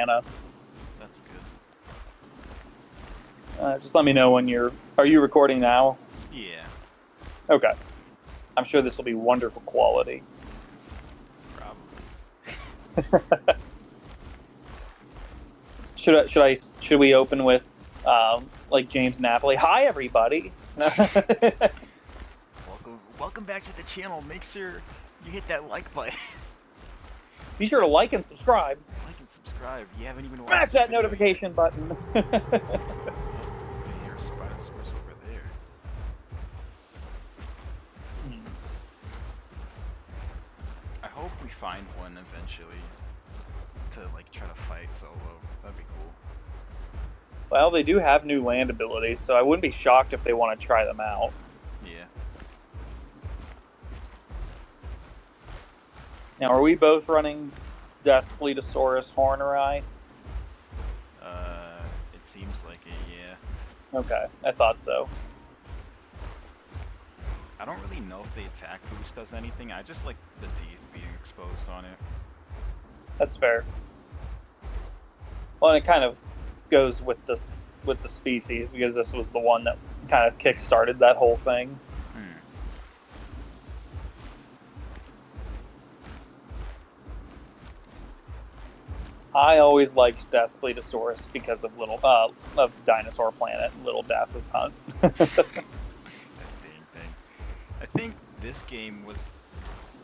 That's good. Just let me know when you're. Are you recording now? Yeah, Okay. I'm sure this will be wonderful quality. probably. Should we open with like James Napoli? Hi everybody. Welcome back to the channel. Make sure you hit that like button. Be sure to like and subscribe. Like and subscribe. You haven't even Smash watched the that video notification button. yet. Oh, I hear a Spinosaurus over there. I hope we find one eventually to like try to fight solo. That'd be cool. Well, they do have new land abilities, so I wouldn't be shocked if they want to try them out. Yeah. Now, are we both running Daspletosaurus Horneri? It seems like it, yeah. Okay, I thought so. I don't really know if the attack boost does anything. I just like the teeth being exposed on it. That's fair. Well, and it kind of goes with the species because this was the one that kind of kick-started that whole thing. I always liked Daspletosaurus because of of Dinosaur Planet and Little Das's Hunt. That dang thing. I think this game was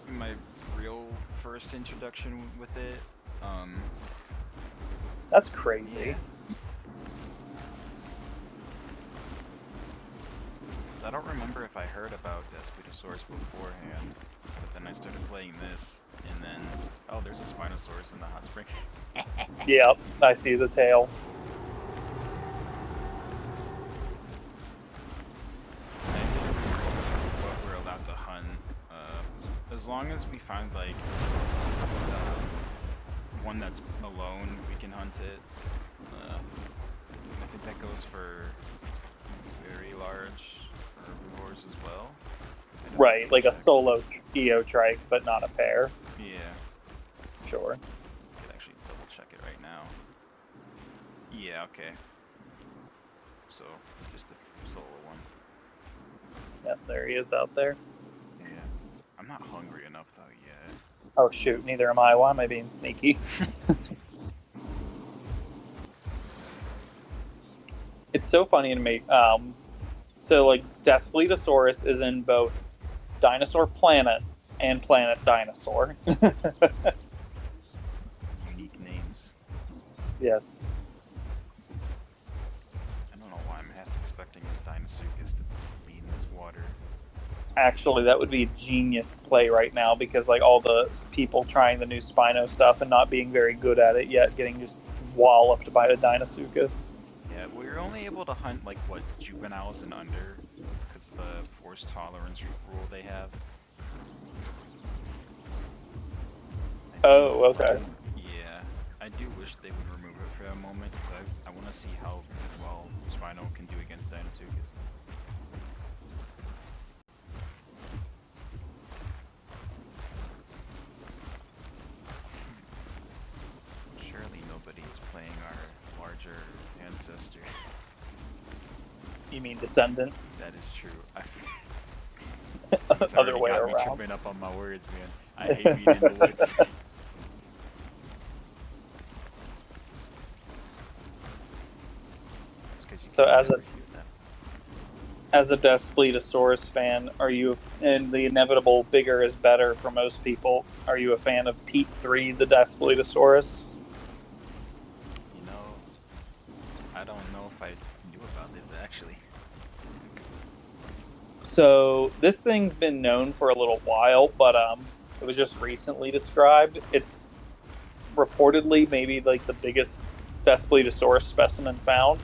my real first introduction with it. That's crazy. Yeah. I don't remember if I heard about Daspletosaurus beforehand, but then I started playing this, and then, oh, there's a Spinosaurus in the hot spring. Yep, I see the tail. I didn't remember what we're allowed to hunt. As long as we find, like, one that's alone, we can hunt it. I think that goes for very large herbivores as well. Right, like a solo Eotrike, but not a pair. Yeah. Sure. I could actually double check it right now. Yeah, okay. So, just a solo one. Yep, there he is out there. Yeah. I'm not hungry enough though yet. Oh shoot, neither am I. Why am I being sneaky? It's so funny to me. So like Daspletosaurus is in both Dinosaur Planet and Planet Dinosaur. Unique names. Yes. I don't know why I'm half expecting a Dinosuchus to be in this water. Actually, that would be a genius play right now because like all the people trying the new Spino stuff and not being very good at it yet, getting just walloped by a Dinosuchus. Yeah, we were only able to hunt like what, juveniles and under, because of the force tolerance rule they have. Oh, okay. Yeah, I do wish they would remove it for a moment because I want to see how well Spino can do against Dinosuchus. Surely nobody is playing our larger ancestor. You mean descendant? That is true. Other way got me around. tripping up on my words, man. I hate being in the woods. So as a Daspletosaurus fan, are you, and the inevitable bigger is better for most people, are you a fan of Pete 3, the Daspletosaurus? You know, I don't know if I knew about this actually. So this thing's been known for a little while, but it was just recently described. It's reportedly maybe like the biggest Daspletosaurus specimen found.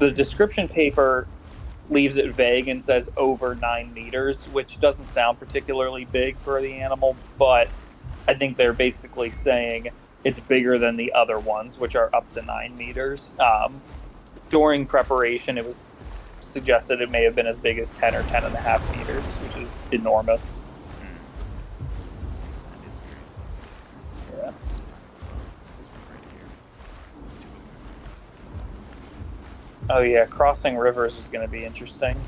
The description paper leaves it vague and says over 9 meters, which doesn't sound particularly big for the animal, but I think they're basically saying it's bigger than the other ones, which are up to 9 meters. During preparation, it was suggested it may have been as big as 10 or 10.5 meters, which is enormous. That is great. Yeah. Oh yeah, crossing rivers is going to be interesting.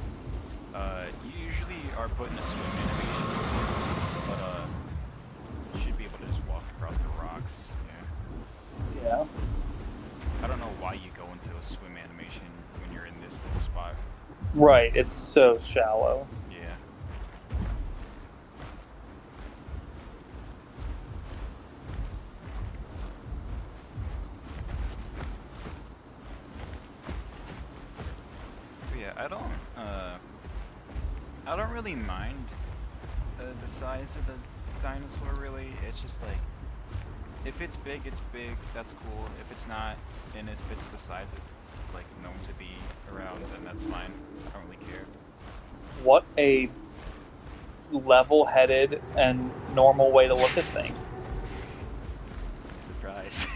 You usually are put in a swim animation with this, but you should be able to just walk across the rocks. Yeah. Yeah. I don't know why you go into a swim animation when you're in this little spot. Right, it's so shallow. Yeah. But yeah, I don't really mind the size of the dinosaur. Really, it's just like if it's big, it's big. That's cool. If it's not, and if it's the size it's like known to be around, then that's fine. I don't really care. What a level-headed and normal way to look at things. Surprise.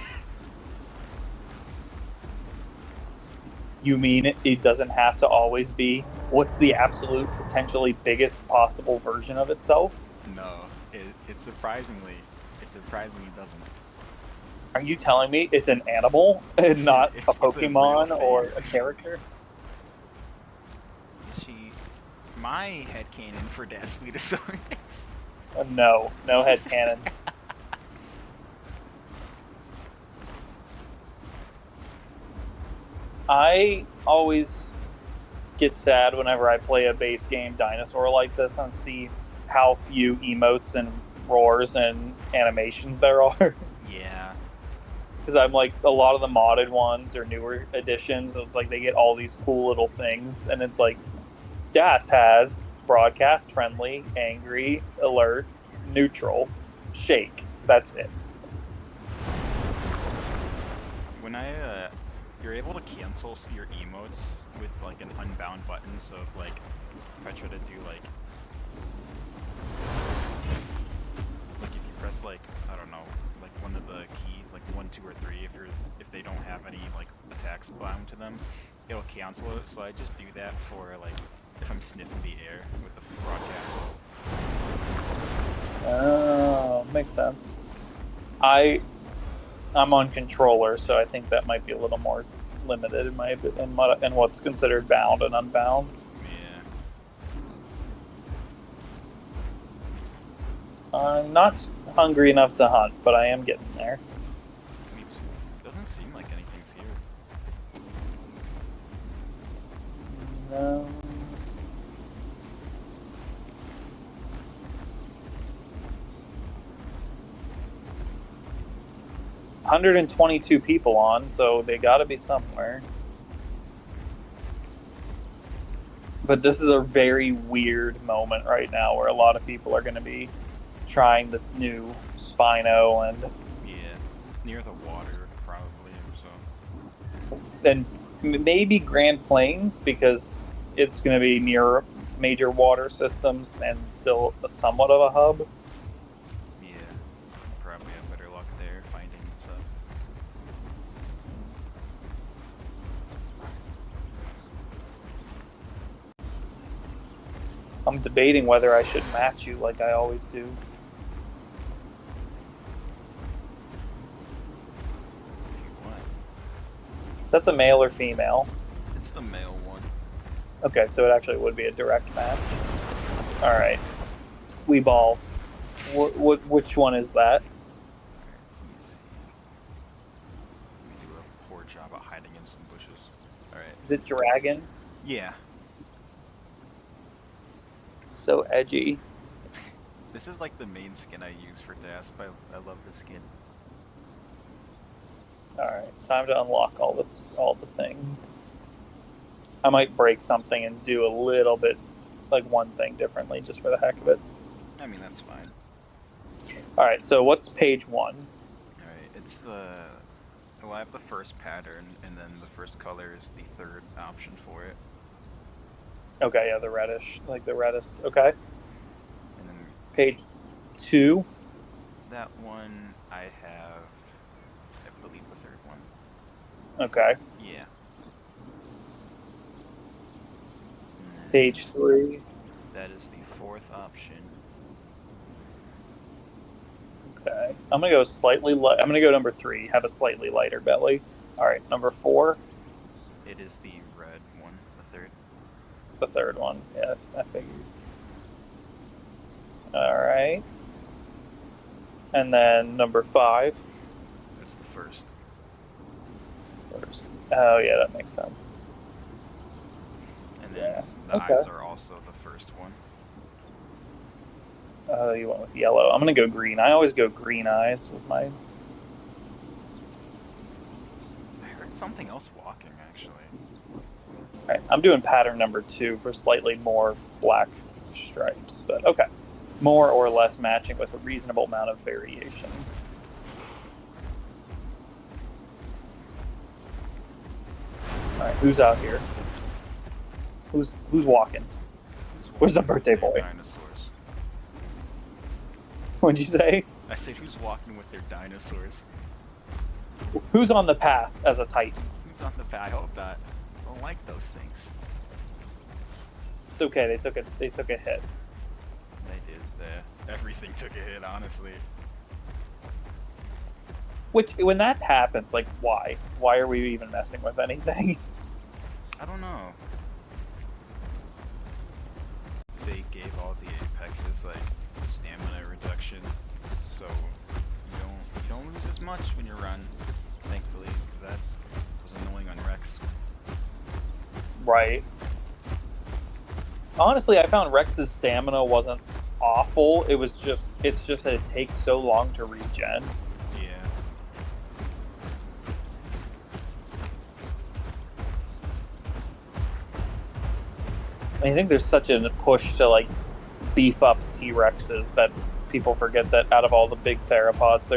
You mean it doesn't have to always be what's the absolute potentially biggest possible version of itself? No, it surprisingly doesn't. Are you telling me it's an animal and not a It's a real Pokemon or thing. a character? She, my headcanon for Daspletosaurus. No, no head cannon. I always get sad whenever I play a base game dinosaur like this and see how few emotes and roars and animations there are. Yeah, Because I'm like, a lot of the modded ones or newer editions, it's like they get all these cool little things, and it's like Das has broadcast friendly, angry, alert, neutral, shake. That's it. when you're able to cancel your emotes with like an unbound button. So if I try to do like if you press like I don't know like one of the keys like 1, 2, or 3 if they don't have any like attacks bound to them, it'll cancel it. So I just do that for like if I'm sniffing the air with the broadcast. Oh, makes sense. I I'm on controller, so I think that might be a little more limited in what's considered bound and unbound. Yeah. I'm not hungry enough to hunt, but I am getting there. Me too. Doesn't seem like anything's here. No. 122 people on, so they got to be somewhere. But this is a very weird moment right now where a lot of people are going to be trying the new Spino Yeah. Near the water, probably. and maybe Grand Plains because it's going to be near major water systems and still somewhat of a hub. Yeah. Probably have better luck there finding stuff. I'm debating whether I should match you like I always do. If you want. Is that the male or female? It's the male one. Okay, so it actually would be a direct match. All right, we ball. Which one is that? Alright, let me see. Let me do a poor job at hiding in some bushes. Alright. Is it dragon? Yeah. So edgy. This is like the main skin I use for Dasp. I love this skin. All right, time to unlock all the things. I might break something and do a little bit, like one thing differently, just for the heck of it. I mean, that's fine. All right, so what's page 1? Alright, it's the... Well, I have the first pattern, and then the first color is the third option for it. Okay, yeah, the reddish, like the reddest. Okay, And then page 2. that one, I have... I believe the third one. Okay, Yeah. page 3. That is the fourth option. Okay, I'm gonna go slightly light. I'm gonna go number 3. Have a slightly lighter belly. All right, number 4. It is the red one, the third. The third one. Yeah, I figured. All right. And then number 5. That's the first. First. Oh yeah, that makes sense. And then Yeah. the Okay. eyes are also the first one. Oh, you went with yellow. I'm gonna go green. I always go green eyes with my. I heard something else walking, actually. All right, I'm doing pattern number 2 for slightly more black stripes, but okay. More or less matching with a reasonable amount of variation. All right, who's out here? Who's walking? Where's the birthday with their boy? Dinosaurs. What'd you say? I said, who's walking with their dinosaurs? Who's on the path as a Titan? Who's on the path? I hope not. I don't like those things. It's okay. They took a hit. They did. Everything took a hit, honestly. Which, when that happens, like, why? Why are we even messing with anything? I don't know. They gave all the apexes like stamina reduction, so you don't lose as much when you run. Thankfully, because that was annoying on Rex. Right. Honestly, I found Rex's stamina wasn't awful. It's just that it takes so long to regen. Yeah. I think there's such a push to like beef up T-Rexes that people forget that out of all the big theropods,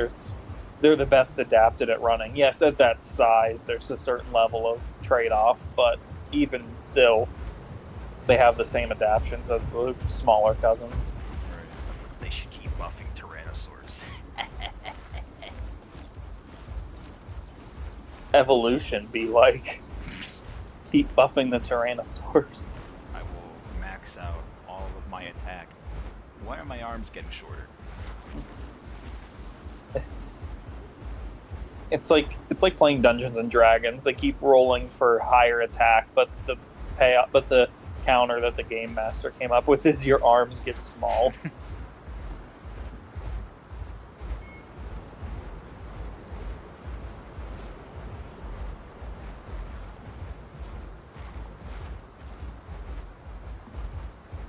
they're the best adapted at running. Yes, at that size, there's a certain level of trade-off, but even still, they have the same adaptions as the smaller cousins. Right. They should keep buffing Tyrannosaurs. Evolution be like, keep buffing the Tyrannosaurs. I will max out all of my attack. Why are my arms getting shorter? It's like playing Dungeons and Dragons. They keep rolling for higher attack, but the counter that the game master came up with is your arms get small.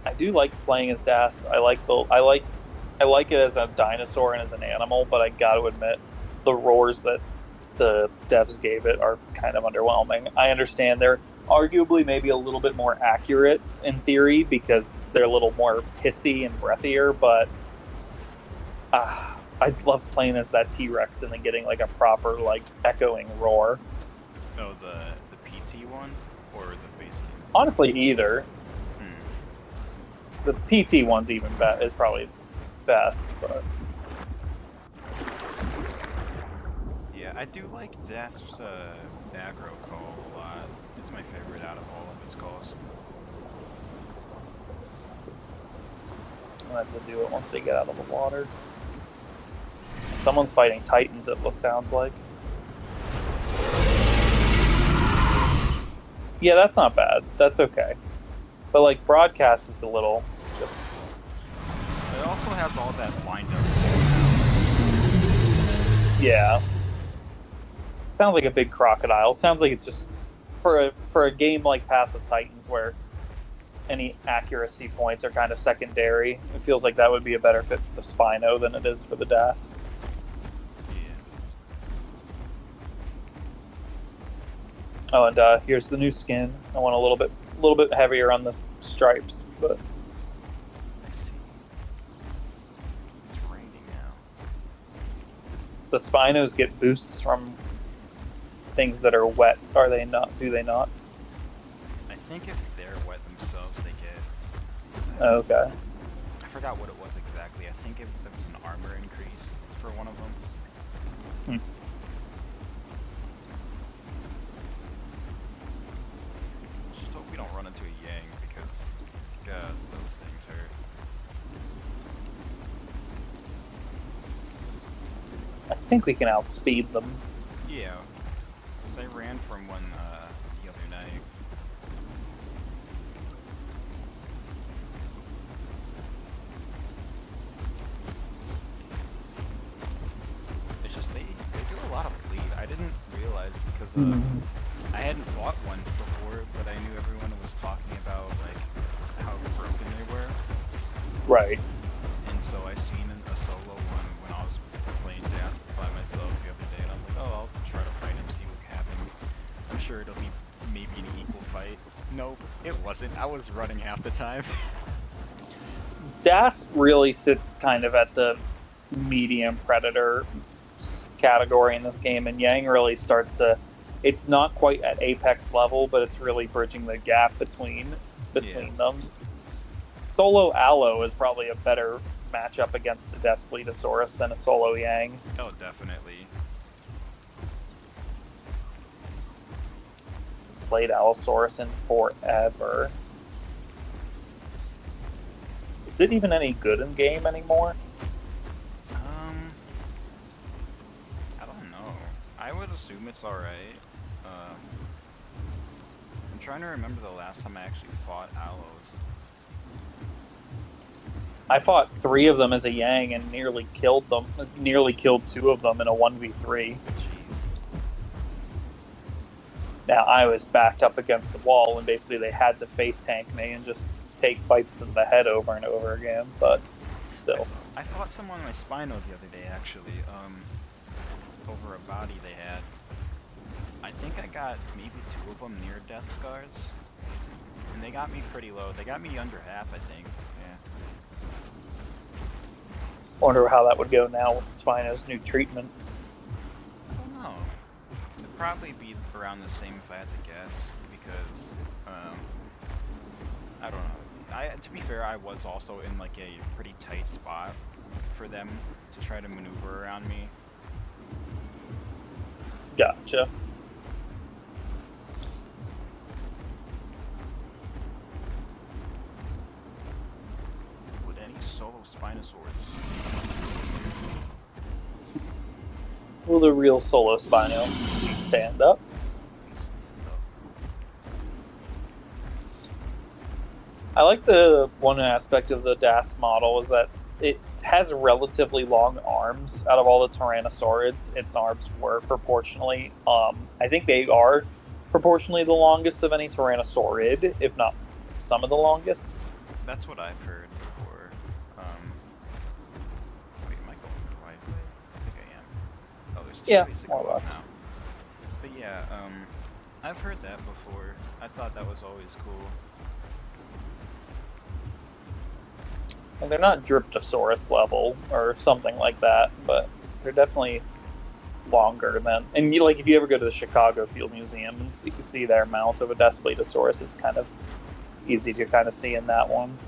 I do like playing as Dasp. I like it as a dinosaur and as an animal, but I got to admit, the roars that the devs gave it are kind of underwhelming. I understand they're arguably maybe a little bit more accurate in theory because they're a little more hissy and breathier, but I love playing as that T-Rex and then getting like a proper like echoing roar. Oh, the PT one or the base game? Honestly, either. The PT one's even is probably best, but Yeah, I do like Dasp's aggro call a lot. It's my favorite out of all of its calls. I'll have to do it once they get out of the water. Someone's fighting Titans, it sounds like. Yeah, that's not bad. That's okay. But like broadcast is a little just. It also has all that wind up. Yeah. Sounds like a big crocodile. Sounds like it's just for a game like Path of Titans where any accuracy points are kind of secondary. It feels like that would be a better fit for the Spino than it is for the Dasp. Yeah. Oh, and here's the new skin. I want a little bit heavier on the stripes, but I see. It's raining now. the Spinos get boosts from things that are wet. Are they not? Do they not? I think if they're wet themselves, they get. Okay. I forgot what it was exactly. I think there was an armor increase for one of them. Just hope we don't run into a Yang because, God, those things hurt. I think we can outspeed them. Yeah, because I ran from one the other night. dying. It's just they do a lot of bleed. I didn't realize because I hadn't fought one before, but I knew everyone was talking about like how broken they were. Right. And so I seen a solo one when I was playing Dasp by myself the other day, and I was like, oh, I'll try to fight him, see what happens. I'm sure it'll be maybe an equal fight. Nope, it wasn't. I was running half the time. Das really sits kind of at the medium predator category in this game, and Yang really starts to. It's not quite at apex level, but it's really bridging the gap between them. Solo Aloe is probably a better matchup against the Daspletosaurus than a solo Yang. Oh, definitely. Played Allosaurus in forever. Is it even any good in game anymore? I don't know. I would assume it's alright. I'm trying to remember the last time I actually fought Aloes. I fought 3 of them as a Yang and nearly killed them. Nearly killed 2 of them in a 1v3. Jeez. Now I was backed up against the wall, and basically they had to face tank me and just take bites to the head over and over again. But still, I fought someone on my Spino the other day actually. Over a body they had. I think I got maybe 2 of them near death scars, and they got me pretty low. They got me under half, I think. Yeah. wonder how that would go now with Spino's new treatment. I don't know. It'd probably be around the same if I had to guess, because I don't know. To be fair, I was also in like a pretty tight spot for them to try to maneuver around me. Gotcha. Would any solo Spinosaurus? Will the real solo Spino stand up? I like the one aspect of the DAS model is that it has relatively long arms. Out of all the Tyrannosaurids, its arms were proportionally. I think they are proportionally the longest of any Tyrannosaurid, if not some of the longest. That's what I've heard before. Wait, am I going the right way? I think I am. Oh, there's 2 ways to go up now. But yeah, I've heard that before. I thought that was always cool. And they're not Dryptosaurus level or something like that, but they're definitely longer than. And like, if you ever go to the Chicago Field Museum and you can see their mount of a Daspletosaurus, it's easy to kind of see in that one.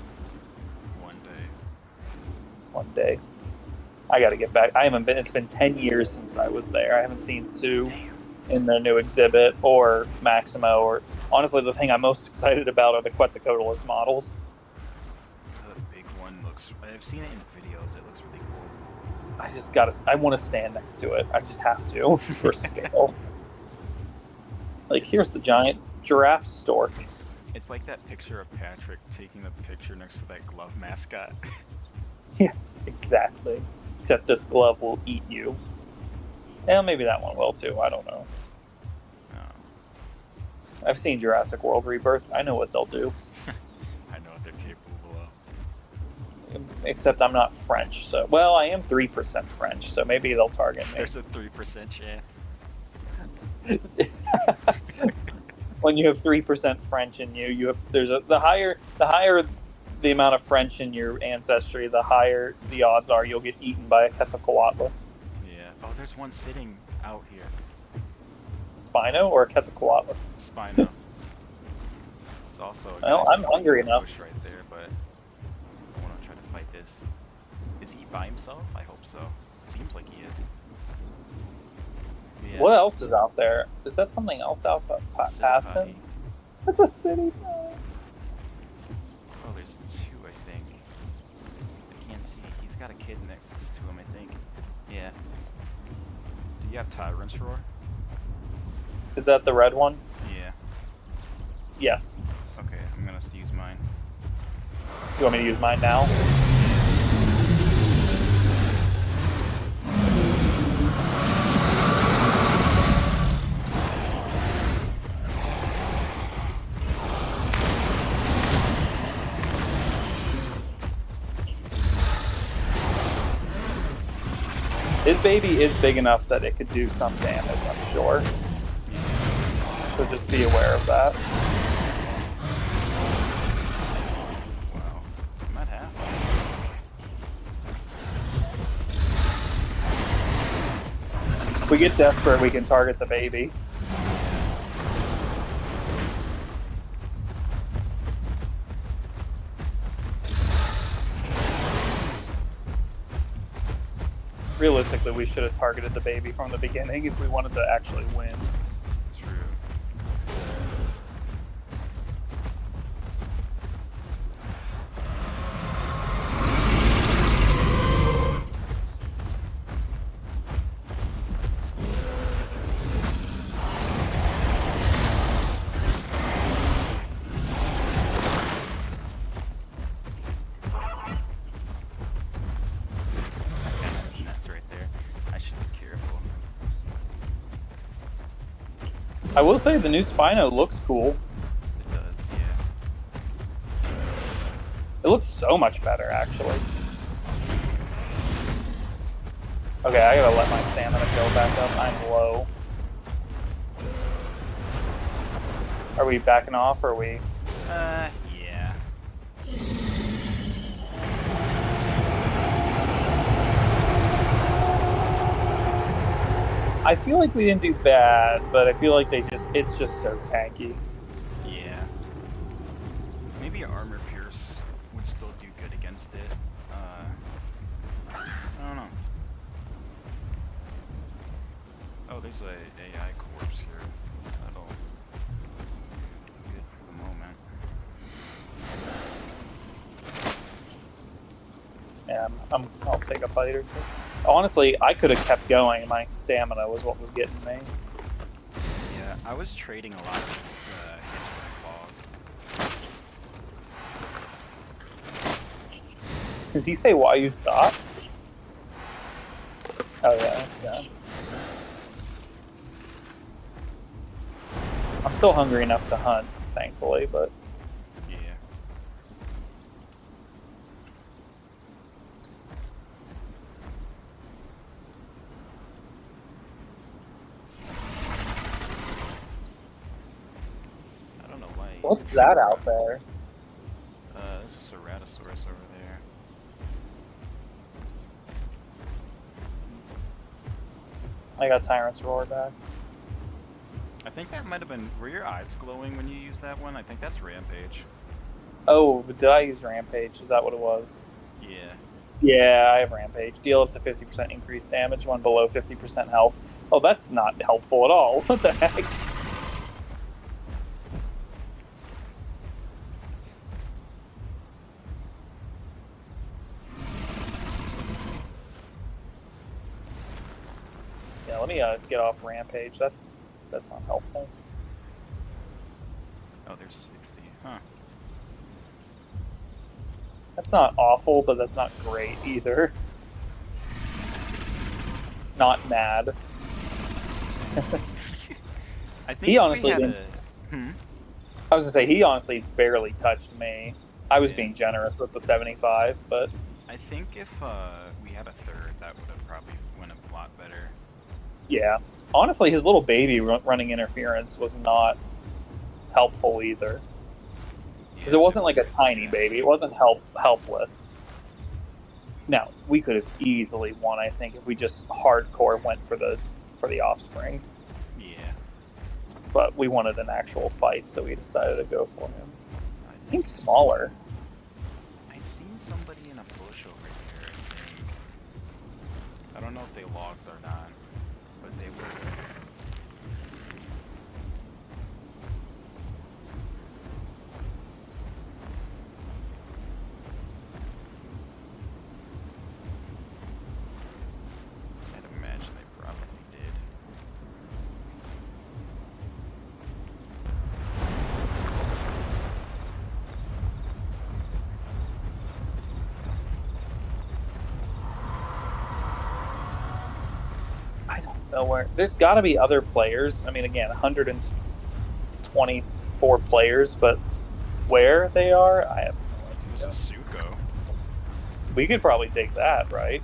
One day. I got to get back. I haven't been. It's been 10 years since I was there. I haven't seen Sue in their new exhibit or Maximo, or honestly, the thing I'm most excited about are the Quetzalcoatlus models. I've seen it in videos. It looks really cool. I want to stand next to it. I just have to for scale. Like, here's the giant giraffe stork. It's like that picture of Patrick taking a picture next to that glove mascot. Yes, exactly. Except this glove will eat you. Well, maybe that one will too. I don't know. I've seen Jurassic World Rebirth. I know what they'll do. I know what they're capable of. Except I'm not French, so... Well, I am 3% French, so maybe they'll target me. There's a 3% chance. When you have 3% French in you, the higher the amount of French in your ancestry, the higher the odds are you'll get eaten by a Quetzalcoatlus. Yeah. Oh, there's one sitting out here. Spino or a Quetzalcoatlus? Spino. There's also a well, I'm hungry enough. Bush right there, but I want to try to fight this. Is he by himself? I hope so. It seems like he is. Yeah. What else is out there? Is that something else out past him? That's a city. Oh, there's 2, I think. I can't see. He's got a kid next to him, I think. Yeah. Do you have Tyrant's Roar? Is that the red one? Yeah. Yes. Okay, I'm gonna use mine. You want me to use mine now? His baby is big enough that it could do some damage, I'm sure. So just be aware of that. Wow, I'm at half. If we get desperate, we can target the baby. Realistically, we should have targeted the baby from the beginning if we wanted to actually win. True. His nest right there. I should be careful. I will say the new Spino looks cool. It does, yeah. It looks so much better, actually. Okay, I gotta let my stamina go back up. I'm low. Are we backing off, or are we... Yeah. I feel like we didn't do bad, but I feel like it's just so tanky. Yeah. Maybe armor pierce would still do good against it. I don't know. Oh, there's a AI corpse here. That'll be good for the moment. Yeah, I'll take a bite or two. Honestly, I could have kept going. My stamina was what was getting me. Yeah, I was trading a lot of hits for the claws. Does he say why you stopped? Oh yeah. I'm still hungry enough to hunt, thankfully, but Yeah. I don't know why. what's that out there? There's a Ceratosaurus over there. I got Tyrant's Roar back. I think that might have been... Were your eyes glowing when you used that one? I think that's Rampage. Oh, did I use Rampage? Is that what it was? Yeah. Yeah, I have Rampage. Deal up to 50% increased damage when below 50% health. Oh, that's not helpful at all. What the heck? Yeah, let me get off Rampage. That's not helpful. Oh, there's 60. Huh. That's not awful, but that's not great either. Not mad. I think He if honestly we had didn't. a... I was gonna say he honestly barely touched me. I was Yeah. being generous with the 75, but I think if we had a third, that would have probably went a lot better. yeah. Honestly, his little baby running interference was not helpful either. Because it wasn't like a tiny baby. It wasn't helpless. Now, we could have easily won, I think, if we just hardcore went for the offspring. Yeah. But we wanted an actual fight, so we decided to go for him. I Seems smaller. I seen somebody in a bush over here, I think. I don't know if they logged or not, but they were... I'd imagine they probably did. nowhere. There's got to be other players. I mean, again, 124 players, but where they are, I have no There's a idea. Suko. We could probably take that, right?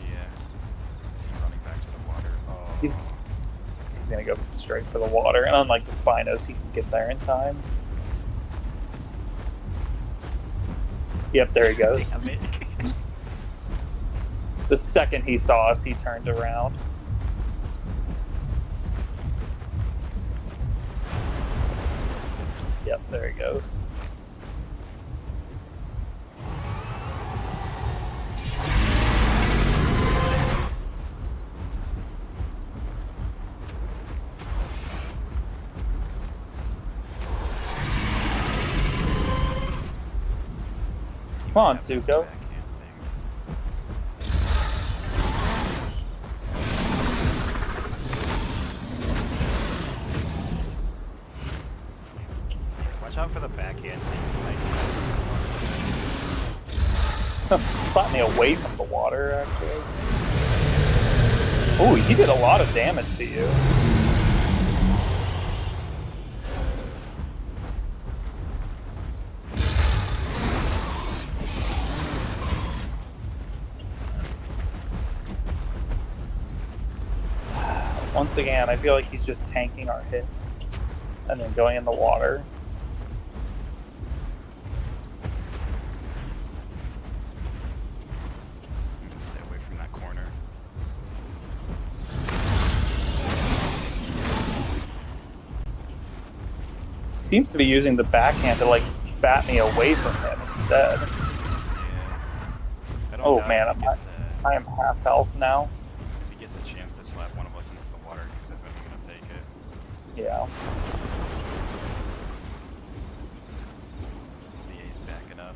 Yeah. Is he running back to the water? He's Oh. he's gonna go straight for the water, and unlike the Spinos, he can get there in time. Yep, there he goes. Damn it. The second he saw us, he turned around. Yep, there he goes. Come on, Suko. Watch out for the backhand thing. Slap me away from the water, actually. Oh, he did a lot of damage to you. Once again, I feel like he's just tanking our hits and then going in the water. Stay away from that corner. Seems to be using the backhand to like bat me away from him instead. Yeah. Oh man, I am half health now. If he gets a chance to slap one of us into the water, he's definitely gonna take it. Yeah. VA's backing up.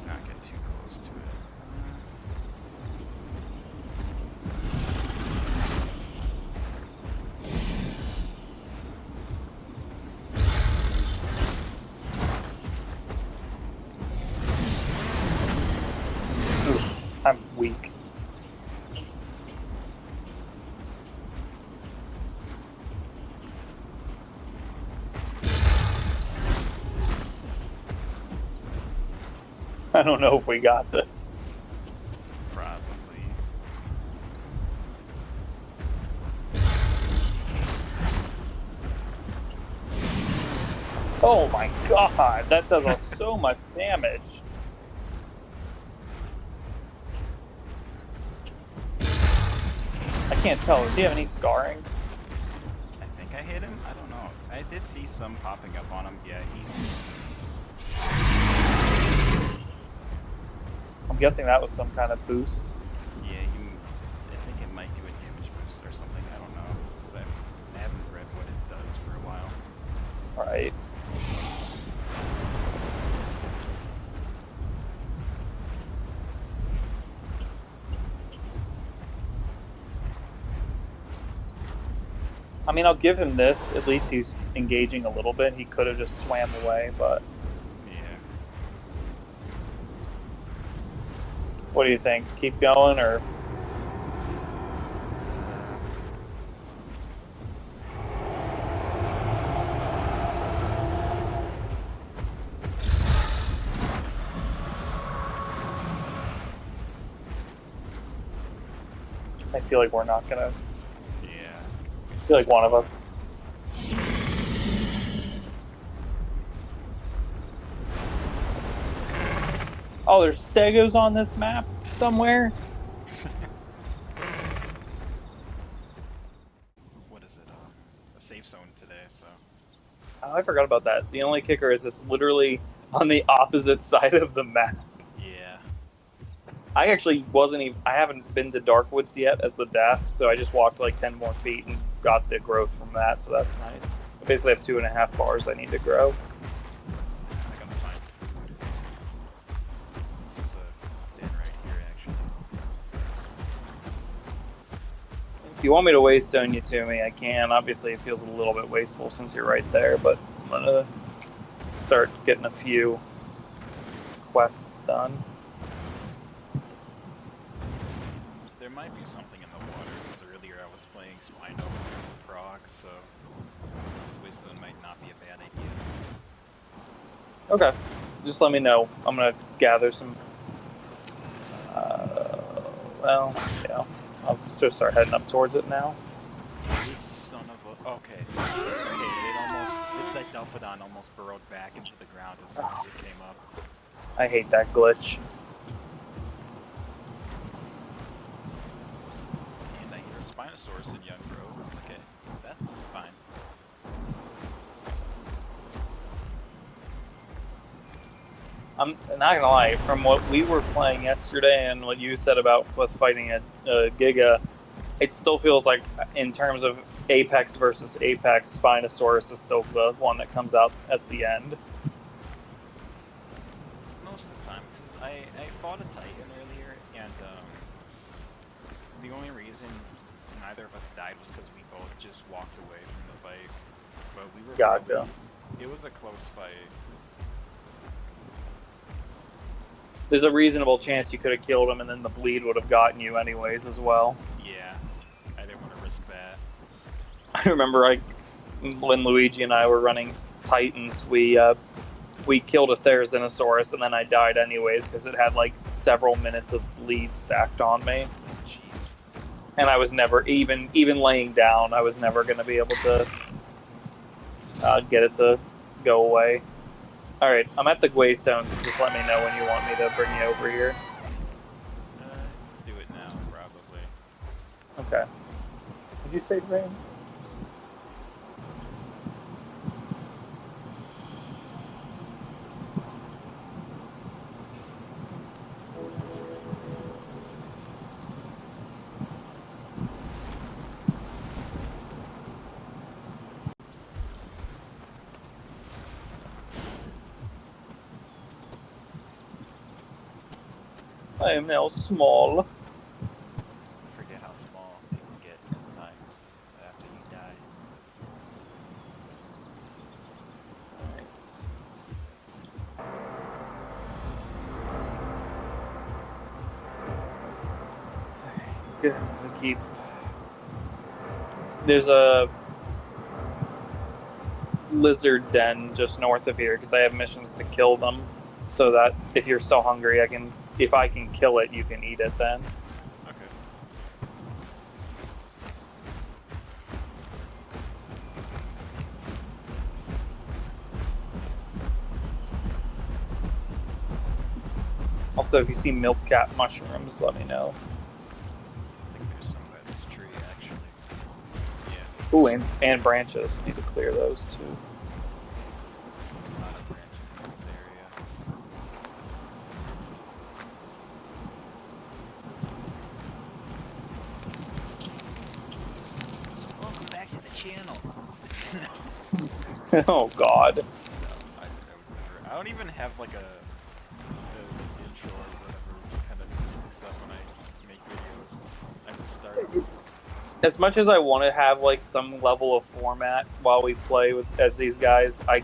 Not get too close to it. Oof, I'm weak. I don't know if we got this. Probably. Oh my god, that does so much damage. I can't tell. Does he have any scarring? I think I hit him? I don't know. I did see some popping up on him. Yeah, he's... I'm guessing that was some kind of boost. Yeah, I think it might do a damage boost or something. I don't know. But I haven't read what it does for a while. Right. I mean, I'll give him this. At least he's engaging a little bit. He could have just swam away, but... Yeah. What do you think? Keep going, or... I feel like we're not gonna... Yeah. I feel like one of us... Oh, there's stegos on this map somewhere? What is it? A safe zone today, so... Oh, I forgot about that. The only kicker is it's literally on the opposite side of the map. Yeah. I actually wasn't even... I haven't been to Darkwoods yet as the Dasp, so I just walked like 10 more feet and got the growth from that, so that's nice. I basically have 2.5 bars I need to grow. I gotta find food. There's a den right here, actually. If you want me to waystone you to me, I can. Obviously, it feels a little bit wasteful since you're right there, but I'm gonna start getting a few quests done. There might be something in the water, because earlier I was playing Spino as a proc, so Wisdom might not be a bad idea. Okay. Just let me know. I'm gonna gather some. Well, yeah. I'll just start heading up towards it now. This son of a... Okay. Okay, this Dilphodon almost burrowed back into the ground as soon as it came up. I hate that glitch. And I hear a Spinosaurus in Young Grove. Okay, that's fine. I'm not gonna lie, from what we were playing yesterday and what you said about with fighting a Giga, it still feels like, in terms of Apex versus Apex, Spinosaurus is still the one that comes out at the end. Most of the time, I fought a Titan earlier, and the only reason neither of us died was because we both just walked away from the fight. But we were Gotcha. It was a close fight. There's a reasonable chance you could have killed him, and then the bleed would have gotten you anyways as well. Yeah, I didn't want to risk that. I remember when Luigi and I were running Titans, we killed a Therizinosaurus, and then I died anyways because it had like several minutes of bleed stacked on me. Jeez. And I was never, even laying down, I was never going to be able to get it to go away. All right, I'm at the Gwaystones. So just let me know when you want me to bring you over here. Do it now, probably. Okay. Did you say rain? I am now small. I forget how small you can get sometimes after you die. Good. We keep. There's a lizard den just north of here because I have missions to kill them, so that if you're still hungry, if I can kill it, you can eat it then. Okay. Also, if you see milk cap mushrooms, let me know. I think there's some by this tree, actually. Yeah. Ooh, and branches. Need to clear those too. There's a lot of branches in this area. So welcome back to the channel. Oh God. No, I would never. I don't even have like a intro or whatever kind of music stuff when I make videos. I just start. As much as I want to have like some level of format while we play as these guys, I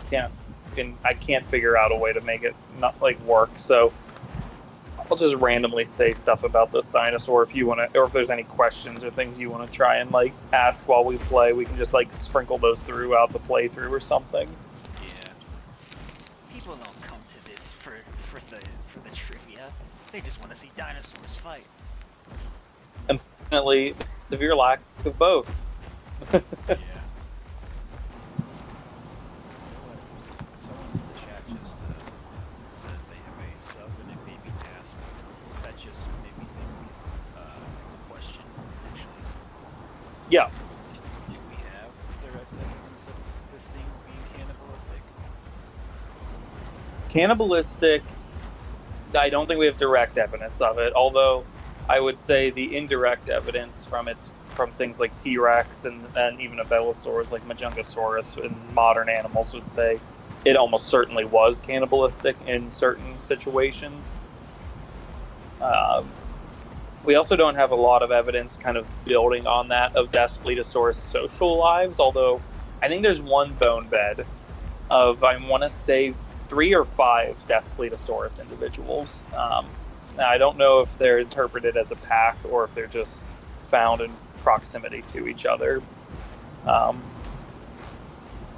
can't figure out a way to make it not like work. So I'll just randomly say stuff about this dinosaur if you want to, or if there's any questions or things you want to try and like ask while we play, we can just like sprinkle those throughout the playthrough or something. Yeah. People don't come to this for the trivia. They just want to see dinosaurs fight. Unfortunately, severe lack of both. Yeah. Someone in the chat just said they have a sub and a baby task. That just made me think a question, actually. Yeah. Do we have direct evidence of this thing being cannibalistic? Cannibalistic, I don't think we have direct evidence of it, although I would say the indirect evidence from things like T-Rex and even Abelisaurs like Majungasaurus and modern animals would say it almost certainly was cannibalistic in certain situations. We also don't have a lot of evidence kind of building on that of Daspletosaurus social lives, although I think there's one bone bed of, I want to say, 3 or 5 Daspletosaurus individuals. Now, I don't know if they're interpreted as a pack or if they're just found in proximity to each other.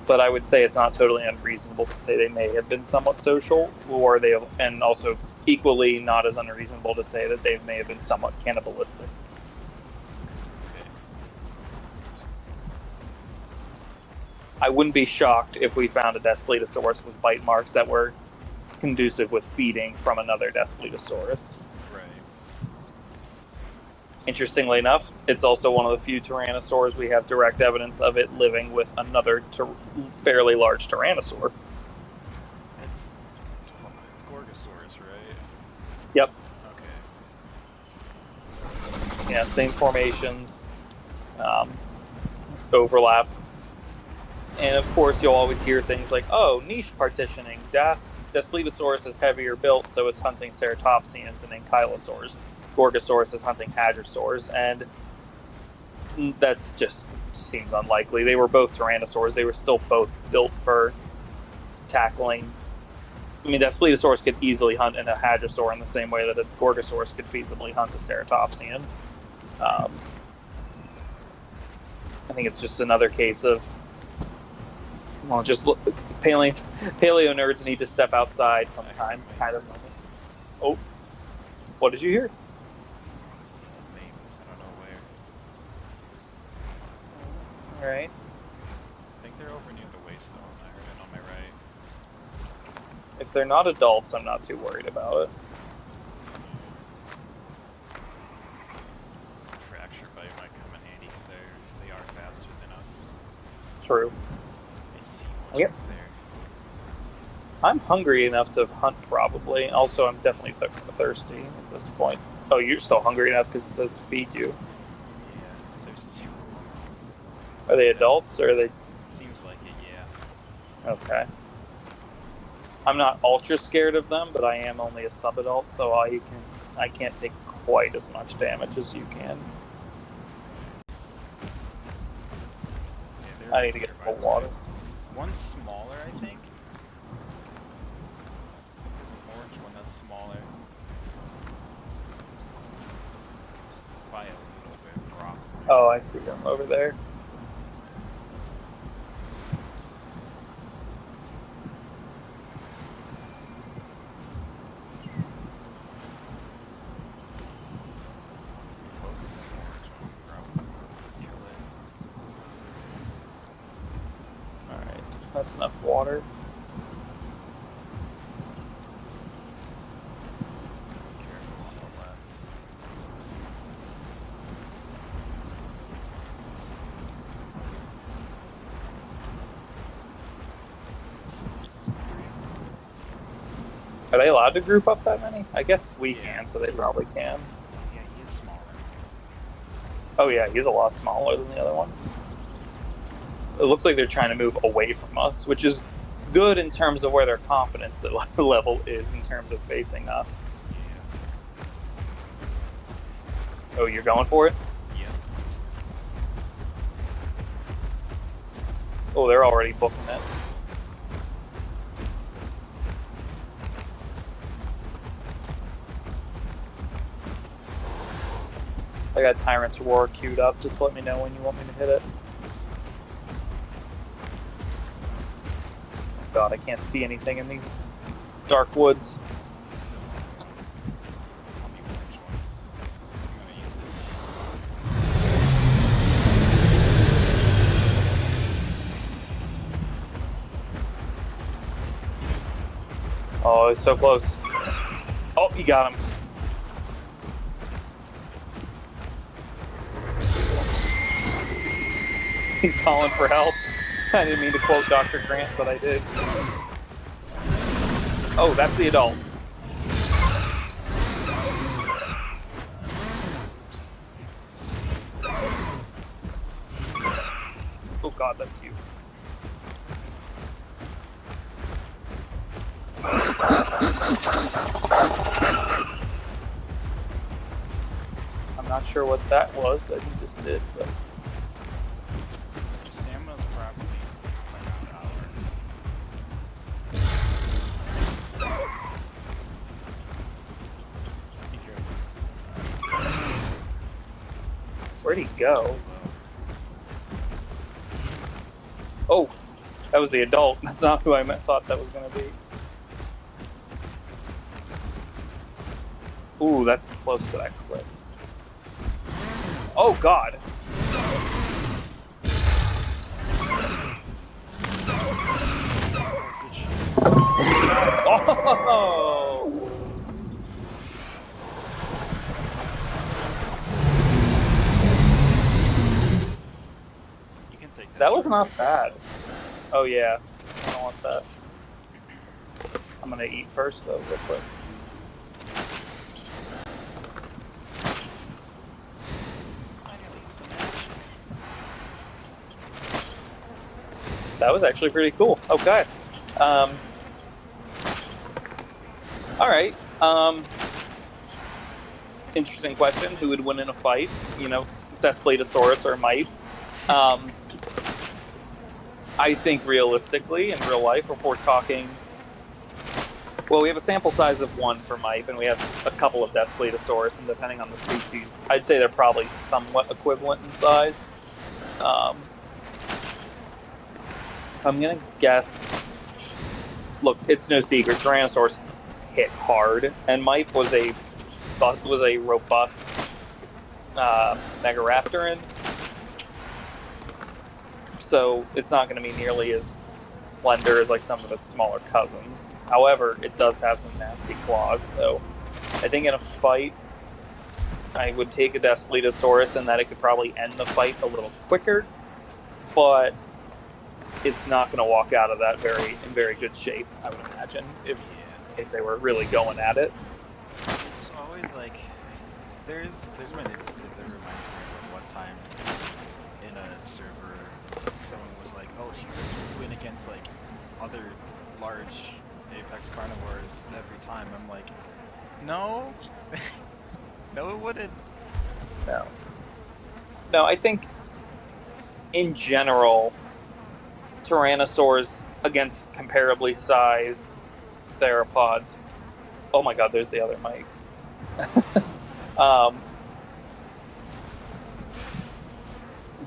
But I would say it's not totally unreasonable to say they may have been somewhat social, or they have, and also equally not as unreasonable to say that they may have been somewhat cannibalistic. Okay. I wouldn't be shocked if we found a Daspletosaurus with bite marks that were conducive with feeding from another Daspletosaurus. Right. Interestingly enough, it's also one of the few tyrannosaurs we have direct evidence of it living with another fairly large tyrannosaur. It's Gorgosaurus, right? Yep. Okay. Yeah, same formations, overlap. And of course, you'll always hear things like, oh, niche partitioning. Daspletosaurus is heavier built, so it's hunting ceratopsians and ankylosaurs. Gorgosaurus is hunting hadrosaurs, and that's just seems unlikely. They were both tyrannosaurs. They were still both built for tackling. I mean, Daspletosaurus could easily hunt a hadrosaur in the same way that a Gorgosaurus could feasibly hunt a ceratopsian. I think it's just another case of, well, just look, paleo nerds need to step outside sometimes, kind of moment. Oh, what did you hear? Maybe. I don't know where. All right. I think they're over near the waystone. I heard it on my right. If they're not adults, I'm not too worried about it. Fracture bite might come in handy because they are faster than us. True. I see one Yep. right there. I'm hungry enough to hunt, probably. Also, I'm definitely thirsty at this point. Oh, you're still hungry enough because it says to feed you. Yeah, there's 2 of them. Are they adults or are they? Seems like it, yeah. Okay. I'm not ultra scared of them, but I am only a sub-adult, so I can't take quite as much damage as you can. Yeah, I need to get full water. One's smaller, I think. There's an orange one that's smaller. By a little bit, probably. Oh, I see them over there. Focus on the orange one, probably kill it. Alright, that's enough water. Careful on the left. Are they allowed to group up that many? I guess we Yeah. can, so they probably can. Yeah, he is smaller. Oh yeah, he's a lot smaller than the other one. It looks like they're trying to move away from us, which is good in terms of where their confidence level is in terms of facing us. Yeah. Oh, you're going for it? Yeah. Oh, they're already booking it. I got Tyrant's Roar queued up. Just let me know when you want me to hit it. God, I can't see anything in these dark woods. Still on the orange one. I'm gonna use it. Oh, he's so close. Oh, you got him. He's calling for help. I didn't mean to quote Dr. Grant, but I did. Oh, that's the adult. Oh God, that's you. Not sure what that was that he just did, but Stamina's probably around hours. Be careful. where'd he go? Oh, that was the adult. That's not who I thought that was going to be. Ooh, that's close to that cliff. Oh, God. Good shit. Oh! You can take that. That was not bad. Oh, yeah. I don't want that. I'm going to eat first, though, real quick. That was actually pretty cool. Okay. All right. Interesting question. Who would win in a fight? You know, Daspletosaurus or Mite? I think realistically, in real life, if we're talking... Well, we have a sample size of 1 for Mite, and we have a couple of Daspletosaurus, and depending on the species, I'd say they're probably somewhat equivalent in size. If I'm going to guess... Look, it's no secret. Tyrannosaurus hit hard, and Mite was a robust Megaraptoran. So it's not going to be nearly as slender as like some of its smaller cousins. However, it does have some nasty claws. So I think in a fight, I would take a Daspletosaurus in that it could probably end the fight a little quicker, but it's not going to walk out of that in very good shape, I would imagine, if they were really going at it. It's always like there's been instances that reminds me of one time in a server, someone was like, "Oh, T-Rex would win against like other large apex carnivores every time." I'm like, no, no, it wouldn't. No, I think in general, Tyrannosaurs against comparably sized theropods. Oh my God, there's the other mic.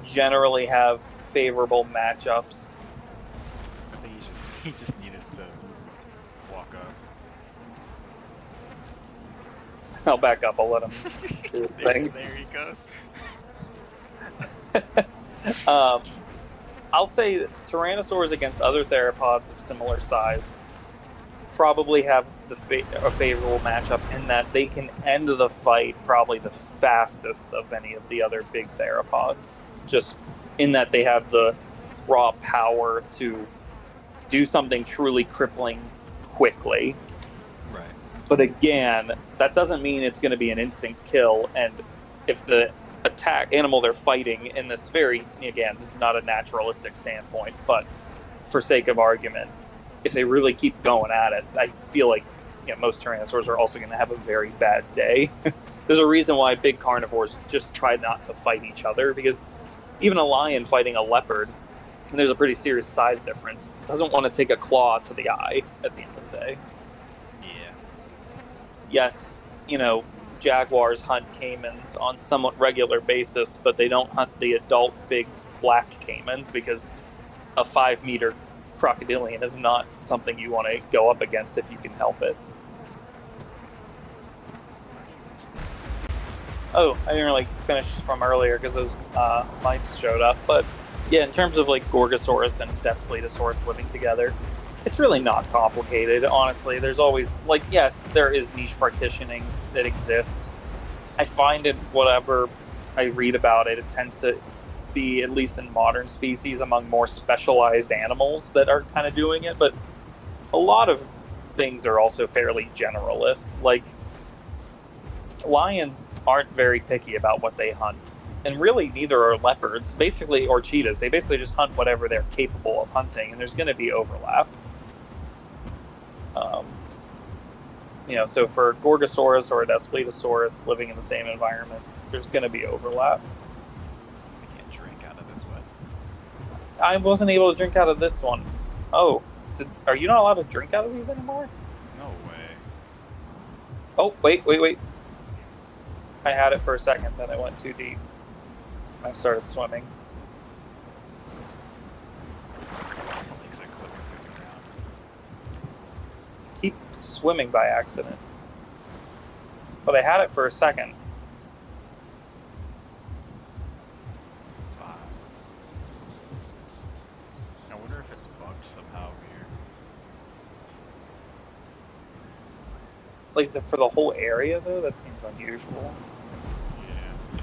Generally have favorable matchups. I think he just needed to walk up. I'll back up. I'll let him do his thing. There he goes. I'll say Tyrannosaurs against other theropods of similar size probably have a favorable matchup in that they can end the fight probably the fastest of any of the other big theropods. Just in that they have the raw power to do something truly crippling quickly. Right. But again, that doesn't mean it's going to be an instant kill. And if the attack animal they're fighting in this again, this is not a naturalistic standpoint, but for sake of argument, if they really keep going at it, I feel like most Tyrannosaurs are also going to have a very bad day. There's a reason why big carnivores just try not to fight each other, because even a lion fighting a leopard, and there's a pretty serious size difference, doesn't want to take a claw to the eye at the end of the day. Yeah. Yes, jaguars hunt caimans on somewhat regular basis, but they don't hunt the adult big black caimans because a 5-meter crocodilian is not something you want to go up against if you can help it. Oh, I didn't really finish from earlier because those mites showed up, but yeah, in terms of like Gorgosaurus and Daspletosaurus living together, it's really not complicated, honestly. There's always, yes, there is niche partitioning that exists. I find it, whatever I read about it, it tends to be, at least in modern species, among more specialized animals that are kind of doing it, but a lot of things are also fairly generalist. Like, lions aren't very picky about what they hunt, and really neither are leopards, basically, or cheetahs. They basically just hunt whatever they're capable of hunting, and there's going to be overlap. So for a Gorgosaurus or a Daspletosaurus living in the same environment, there's going to be overlap. I can't drink out of this one. I wasn't able to drink out of this one. Oh, are you not allowed to drink out of these anymore? No way. Oh, wait. I had it for a second, then it went too deep. I started swimming. My legs are clipping through the ground. Keep swimming by accident. But I had it for a second. It's hot. I wonder if it's bugged somehow here. Like for the whole area, though, that seems unusual. Yeah.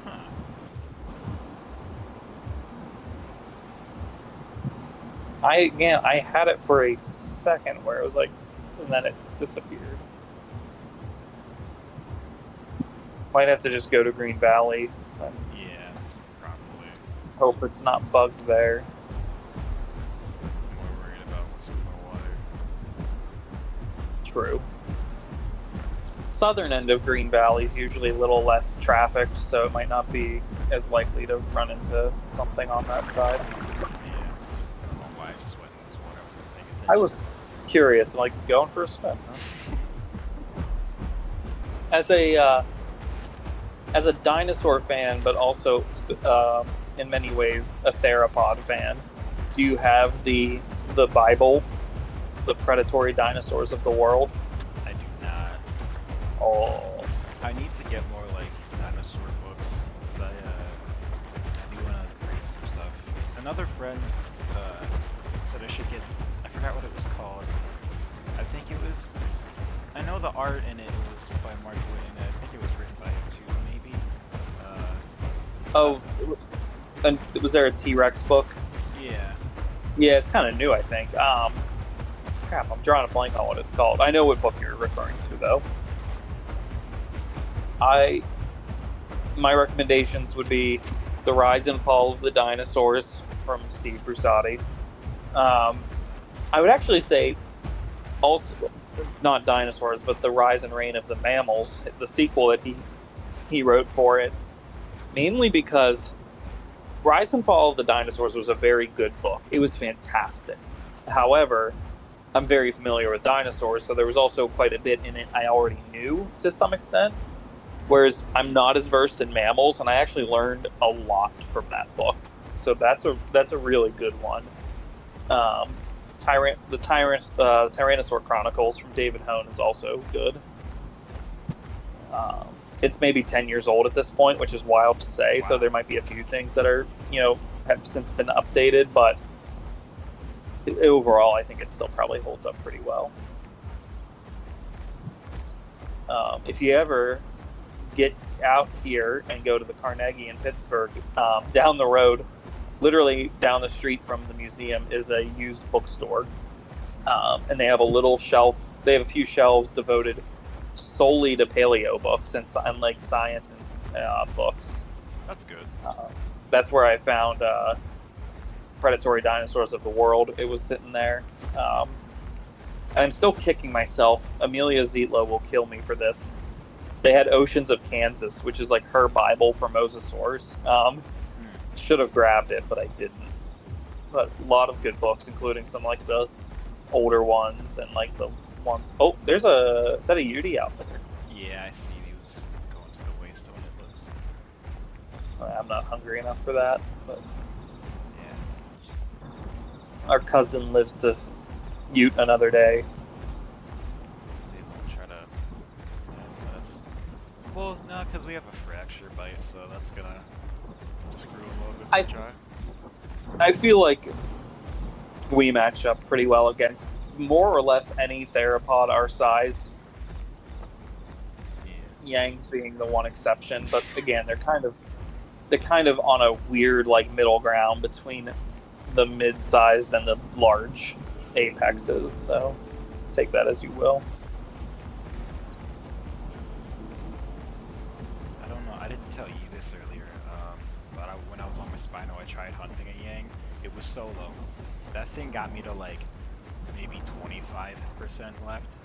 Huh. I had it for a second where it was like, and then it disappeared. Might have to just go to Green Valley and Yeah, probably. hope it's not bugged there. I'm more worried about what's in the water. True. Southern end of Green Valley is usually a little less trafficked, so it might not be as likely to run into something on that side. Yeah. I don't know why I just went in this water. I wasn't paying attention. I was curious, like going for a swim. Huh? As a dinosaur fan, but also in many ways a theropod fan, do you have the Bible, the predatory dinosaurs of the world? I do not. Oh, I need to get more like dinosaur books. So I do want to read some stuff. Another friend said I should get. I forgot what it was called. I think it was. I know the art in it was by Mark Twain. I think it was written by him too, maybe. oh, and was there a T-Rex book? Yeah. Yeah, it's kind of new, I think. Crap, I'm drawing a blank on what it's called. I know what book you're referring to, though. My recommendations would be The Rise and Fall of the Dinosaurs from Steve Brusati. I would actually say also, it's not dinosaurs, but The Rise and Reign of the Mammals, the sequel that he wrote for it, mainly because Rise and Fall of the Dinosaurs was a very good book. It was fantastic. However, I'm very familiar with dinosaurs, so there was also quite a bit in it I already knew to some extent. Whereas I'm not as versed in mammals, and I actually learned a lot from that book. So that's a really good one. Tyrannosaur Chronicles from David Hone is also good. It's maybe 10 years old at this point, which is wild to say. Wow. So there might be a few things that are, have since been updated, but overall, I think it still probably holds up pretty well. If you ever get out here and go to the Carnegie in Pittsburgh, down the road, literally down the street from the museum, is a used bookstore. And they have a little shelf. They have a few shelves devoted solely to paleo books and like science and books. That's good. That's where I found Predatory Dinosaurs of the World. It was sitting there. And I'm still kicking myself. Amelia Zietlow will kill me for this. They had Oceans of Kansas, which is like her Bible for Mosasaurs. Should have grabbed it, but I didn't. But a lot of good books, including some like the older ones and like the ones. Oh, is that a Yudi out there? Yeah, I see he was going to the waste when it was. I'm not hungry enough for that, but Yeah. our cousin lives to ute another day. They won't try to attack us. Well, no, because we have a fracture bite, so that's gonna screw a little bit. I feel like we match up pretty well against more or less any theropod our size. Yeah. Yang's being the one exception, but again, they're kind of on a weird like middle ground between the mid-sized and the large apexes. So take that as you will. I don't know. I didn't tell you this earlier, but when I was on my Spino, I tried hunting a Yang, It was so low. That thing got me to like maybe 25% left.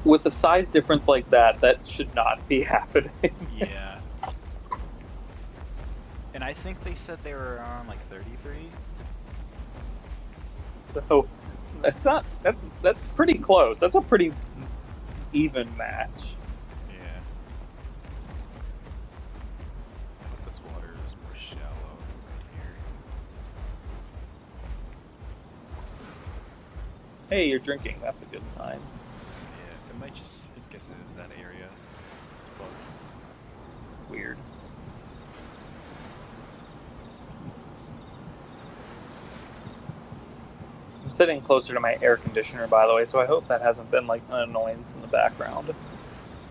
With a size difference like that, that should not be happening. Yeah. And I think they said they were on like 33. So that's not that's pretty close. That's a pretty even match. Yeah. I hope this water is more shallow right here. Hey, you're drinking. That's a good sign. Yeah, it might just, I guess it is that area. It's bugged. Weird. I'm sitting closer to my air conditioner, by the way, so I hope that hasn't been like an annoyance in the background.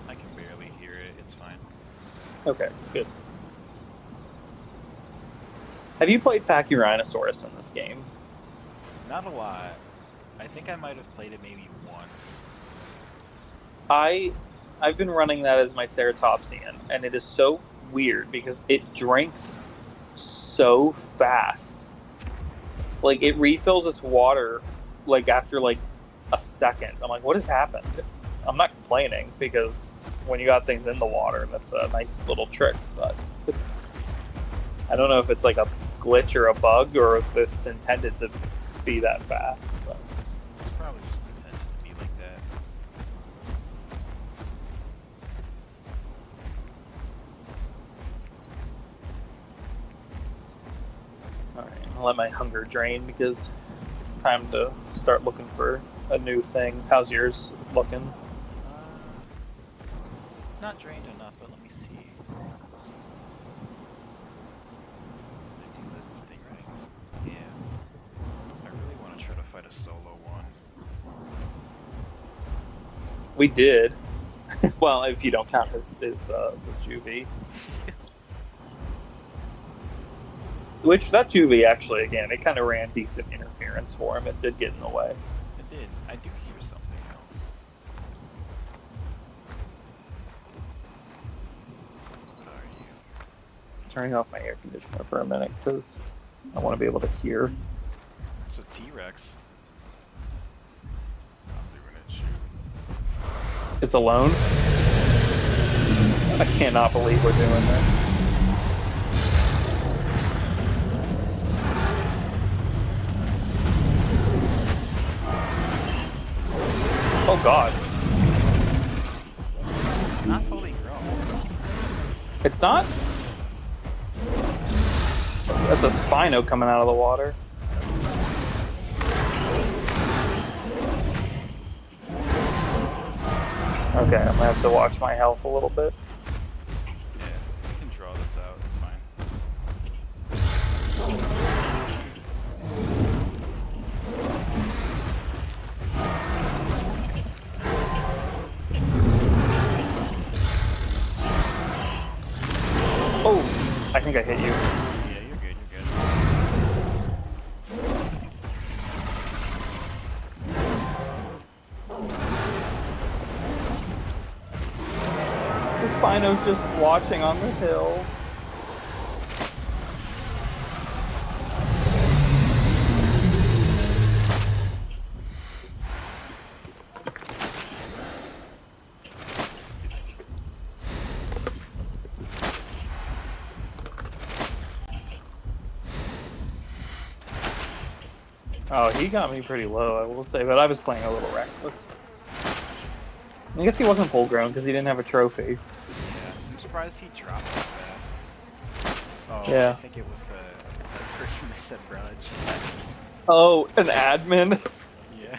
I can barely hear it. It's fine. Okay, good. Have you played Pachyrhinosaurus in this game? Not a lot. I think I might have played it maybe once. I've been running that as my Ceratopsian, and it is so weird because it drinks so fast. Like it refills its water like after like a second. I'm like, what has happened? I'm not complaining because when you got things in the water, that's a nice little trick. But I don't know if it's like a glitch or a bug or if it's intended to be that fast. But It's probably just intended to be like that. all right, I'll let my hunger drain because it's time to start looking for a new thing. How's yours looking? Not drained enough, but let me see. Did I do the thing right? Yeah. I really want to try to fight a solo one. We did. Well, if you don't count his the juvie. Which that juvie actually, again, it kind of ran decent interference for him. It did get in the way. It did. I do hear something else. What are you? Turning off my air conditioner for a minute because I want to be able to hear. It's a T-Rex. I'm doing it. Shoot. It's alone. I cannot believe we're doing this. Oh God! It's not fully grown. It's not. That's a Spino coming out of the water. Okay, I'm gonna have to watch my health a little bit. Yeah, we can draw this out. It's fine. Oh, I think I hit you. Yeah, you're good. You're good. The Spino's just watching on the hill. Oh, he got me pretty low, I will say, but I was playing a little reckless. I guess he wasn't full grown because he didn't have a trophy. Yeah, I'm surprised he dropped that fast. Oh, Yeah. I think it was the person that said Brudge. Oh, an admin. Yeah.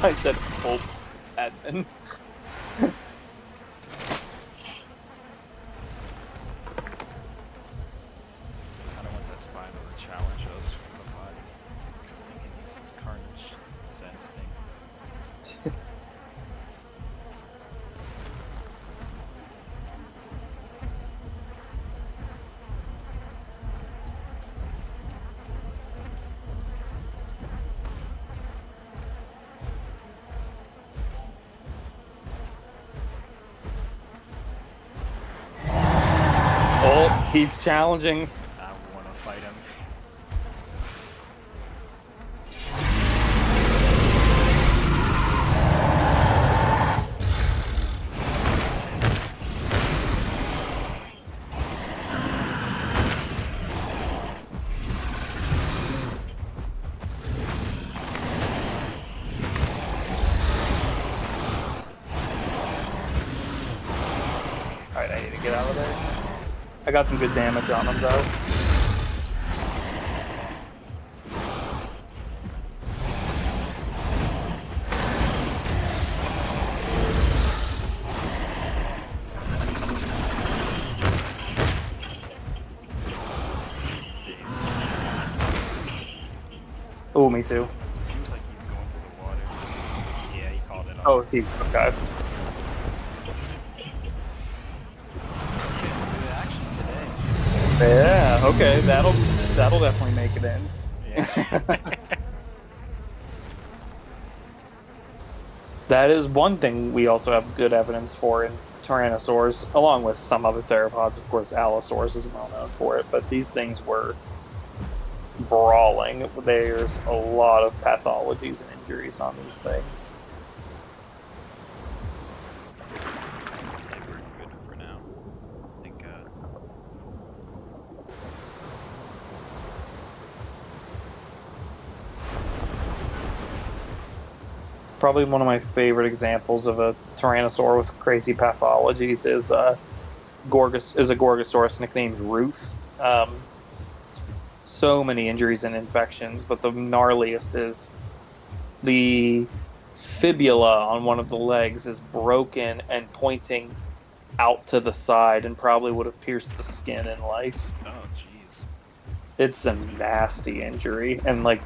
I said full admin. I don't want that Spino to challenge us for the body. Because then we can use this Carnage Sense thing. He's challenging. I want to fight him. Alright, I need to get out of there. I got some good damage on him, though. Oh, me too. It seems like he's going through the water. Yeah, he called it off. Oh, he's okay. Good action today. Yeah, okay, that'll definitely make it in. Yeah. That is one thing we also have good evidence for in Tyrannosaurs, along with some other theropods. Of course, Allosaurus is well known for it, but these things were brawling. There's a lot of pathologies and injuries on these things. I think we're good for now. Thank God. Probably one of my favorite examples of a Tyrannosaur with crazy pathologies is a Gorgosaurus nicknamed Ruth. So many injuries and infections, but the gnarliest is the fibula on one of the legs is broken and pointing out to the side and probably would have pierced the skin in life. Oh, jeez. It's a nasty injury. And, like,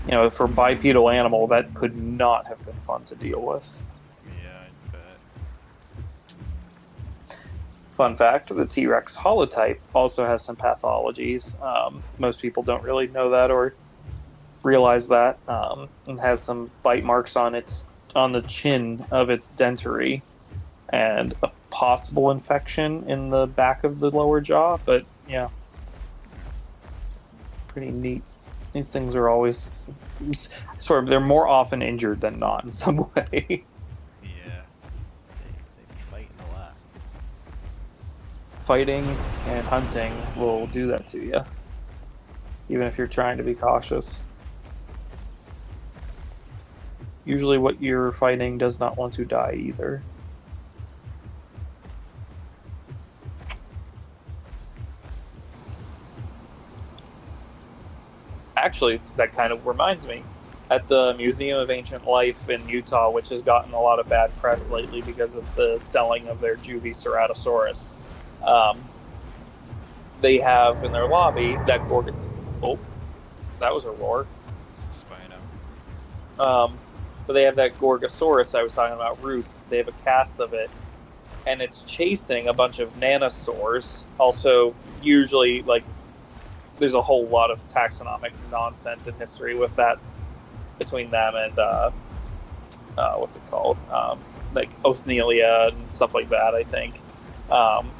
you know, for a bipedal animal, that could not have been fun to deal with. Yeah, I bet. Fun fact, the T-Rex holotype also has some pathologies. Most people don't really know that or realize that. It has some bite marks on the chin of its dentary and a possible infection in the back of the lower jaw. But yeah, pretty neat. These things are always sort of, they're more often injured than not in some way. Yeah. They be fighting a lot. Fighting and hunting will do that to you, even if you're trying to be cautious. Usually what you're fighting does not want to die either. Actually, that kind of reminds me. At the Museum of Ancient Life in Utah, which has gotten a lot of bad press lately because of the selling of their juvie Ceratosaurus, they have in their lobby that Oh, that was a roar. It's a Spino. But they have that Gorgosaurus I was talking about, Ruth. They have a cast of it, and it's chasing a bunch of nanosaurs. Also, usually, like, there's a whole lot of taxonomic nonsense in history with that between them and what's it called? Like Othnielia and stuff like that. I think. I'm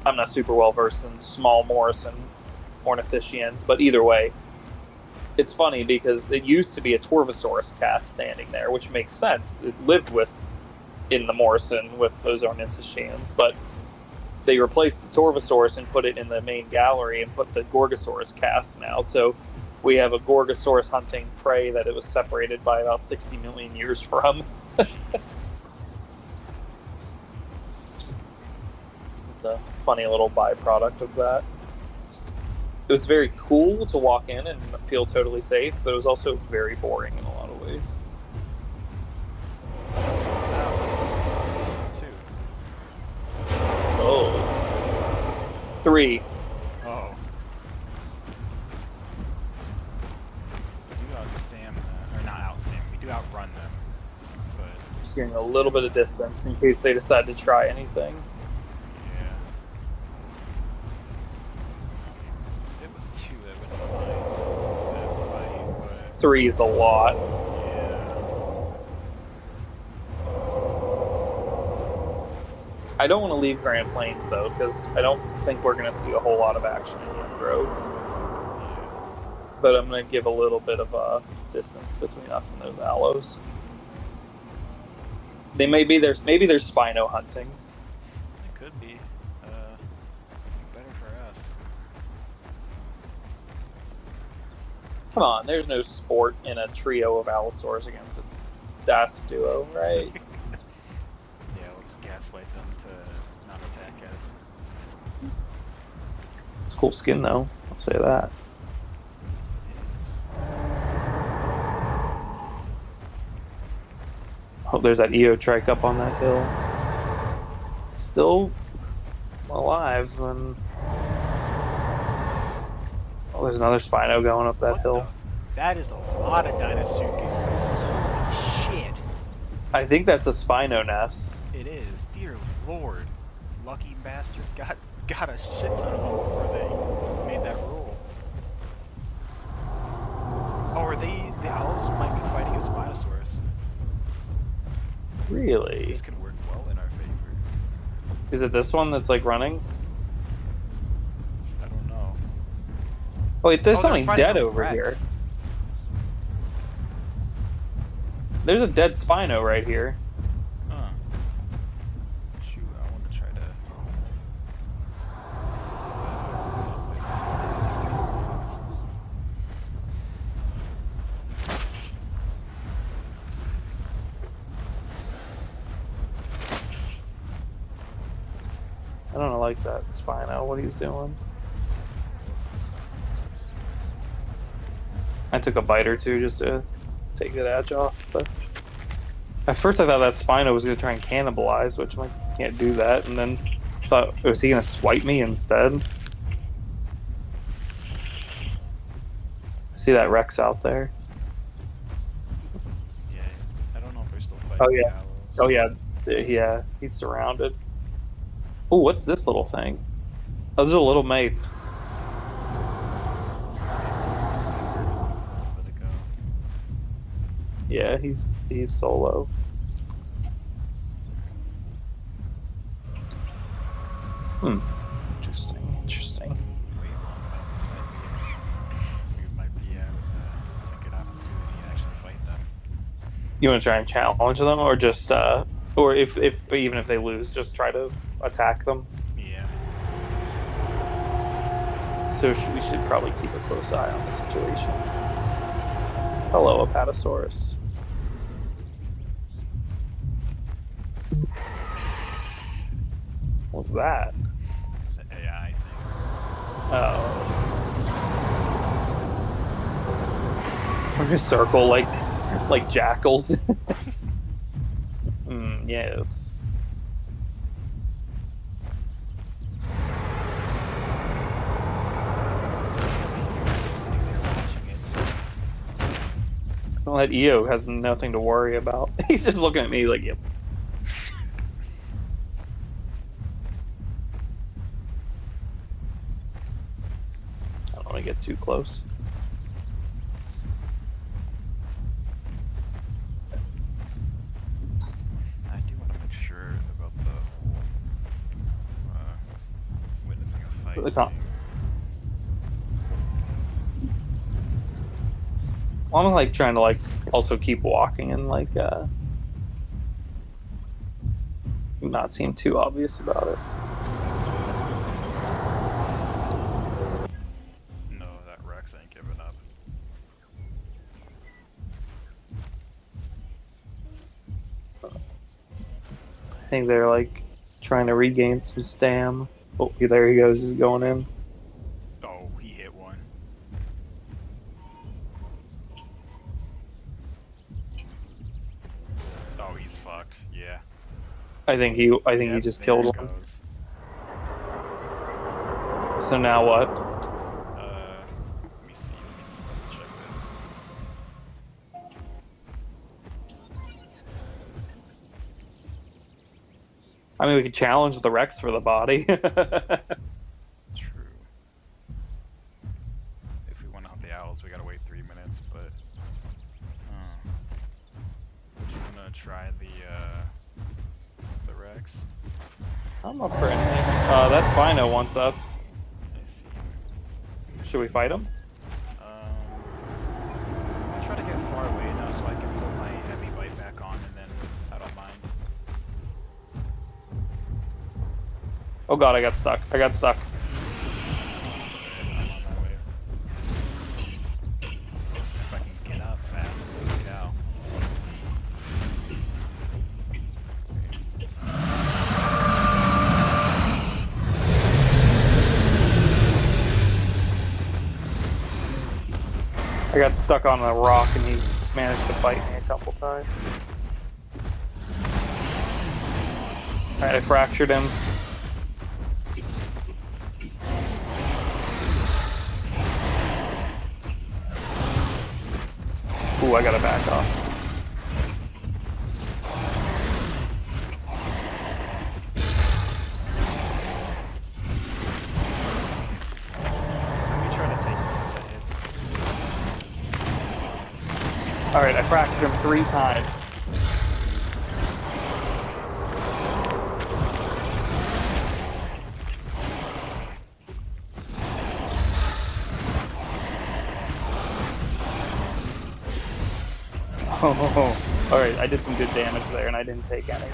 not super well versed in small morse and ornithischians, but either way, it's funny because it used to be a Torvosaurus cast standing there, which makes sense. It lived in the Morrison with those ornithischians, but they replaced the Torvosaurus and put it in the main gallery and put the Gorgosaurus cast now. So we have a Gorgosaurus hunting prey that it was separated by about 60 million years from. It's a funny little byproduct of that. It was very cool to walk in and feel totally safe, but it was also very boring in a lot of ways. Two. Oh. 3. Oh. We do outstam them, or not outstam, we do outrun them, but... Just getting a little bit of distance in case they decide to try anything. Yeah. If it was 2, that wouldn't mind that fight, but... 3 is a lot. Yeah. I don't want to leave Grand Plains though, because I don't think we're going to see a whole lot of action in Young Grove. Yeah. But I'm going to give a little bit of a distance between us and those aloes. They maybe there's Spino hunting. It could be. Better for us. Come on, there's no sport in a trio of Allosaurs against a Dask duo, right? Yeah, let's gaslight them to not attack us. It's a cool skin though. I'll say that. Oh, there's that Eotrike up on that hill. Still alive. And oh, there's another Spino going up that What hill. the? That is a lot of Dinosuke skulls. Holy shit. I think that's a Spino nest. It is. Dear Lord. Lucky bastard got a shit ton of them before they made that rule. Oh, are they... The owls might be fighting a Spinosaurus. Really? This could work well in our favor. Is it this one that's like running? I don't know. Oh wait, there's they're something fighting dead a over Rex. here. There's a dead Spino right here. Huh. Shoot, I want to try to... I don't like that Spino, what he's doing. What's this stuff? I took a bite or two just to take the edge off, but at first I thought that Spino was going to try and cannibalize, which I can't do that, and then I thought, was he going to swipe me instead? I see that Rex out there. Yeah, I don't know if they're still fighting Oh yeah. the owls. Oh yeah. Yeah, he's surrounded. Oh, what's this little thing? Oh, this is a little Maith. Yeah, he's solo. Interesting. Wait long about this we might be a good opportunity to actually fight them. You want to try and challenge them, or just, or if even if they lose, just try to attack them? Yeah. So we should probably keep a close eye on the situation. Hello, Apatosaurus. What's that? It's an AI thing. Oh. We're gonna circle like jackals. Yes. Well, that EO has nothing to worry about. He's just looking at me like, yep. I don't want to get too close. I do want to make sure about the witnessing a fight thing. Well, I'm like trying to like also keep walking and like not seem too obvious about it. No, that Rex ain't giving up. I think they're like trying to regain some stam. Oh, there he goes. He's going in. Oh, he hit one. Oh, he's fucked. Yeah. I think he just there killed it one. goes. So now what? Let me see. Let me check this. I mean, we could challenge the Rex for the body. True. If we want to hunt the owls, we gotta wait 3 minutes, but... Would you wanna try the Rex? Rex. I'm up for anything. That Spino wants us. I see. Should we fight him? I'll try to get far away now so I can put my heavy bite back on, and then I don't mind. Oh god, I got stuck. I got stuck. I'm on my way. If I can get up fast, holy cow. I got stuck on a rock and he managed to bite me a couple times. Alright, I fractured him. Ooh, I gotta back off. Let me try to take some of the hits. Alright, I fractured him 3 times. Oh, alright, I did some good damage there and I didn't take any.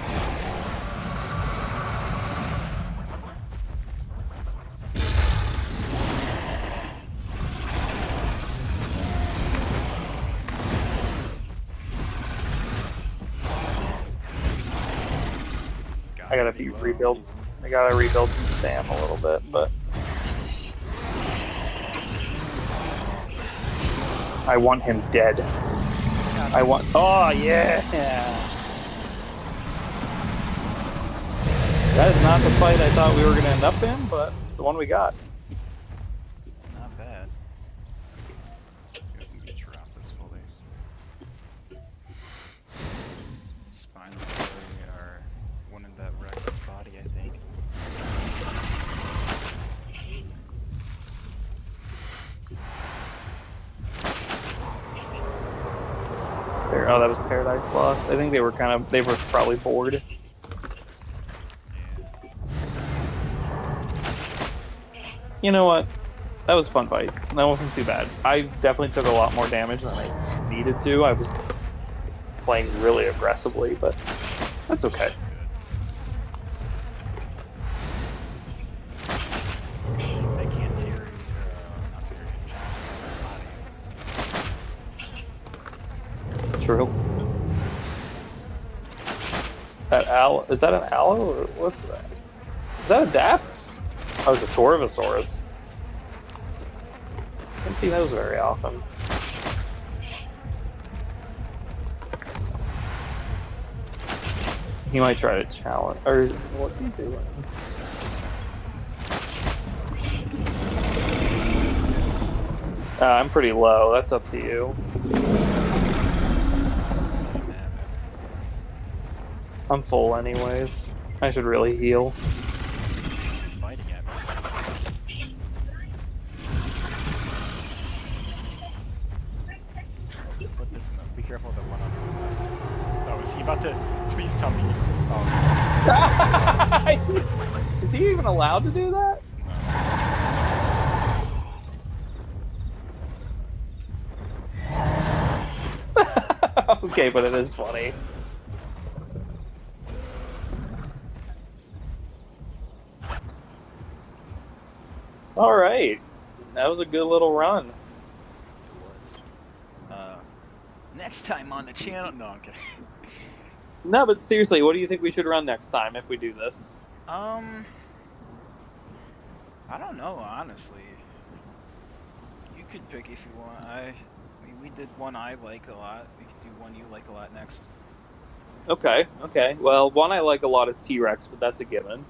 I gotta rebuild. I gotta rebuild some stam a little bit, but I want him dead. I want. Oh yeah! That is not the fight I thought we were gonna end up in, but it's the one we got. Not bad. Let me drop this fully. Spinal cord are one in that Rex's body, I think. There, oh, that was Paradise Lost. I think they were probably bored. You know what? That was a fun fight. That wasn't too bad. I definitely took a lot more damage than I needed to. I was playing really aggressively, but that's okay. They can't tear not tear body. True. That owl, is that an owl or what's that? Is that a daff? Oh, it's a Torvosaurus. I don't see those very often. He might try to challenge, or what's he doing? I'm pretty low. That's up to you. I'm full anyways. I should really heal. Biting at me. Put this in the. Be careful of the one on your left. Oh, is he about to? Please tell me. Oh. Is he even allowed to do that? Okay, but it is funny. All right, that was a good little run. It was. Next time on the channel. No, I'm kidding. No, but seriously, what do you think we should run next time if we do this? I don't know, honestly. You could pick if you want. I mean, we did one I like a lot. We could do one you like a lot next. Okay. Well, one I like a lot is T-Rex, but that's a given.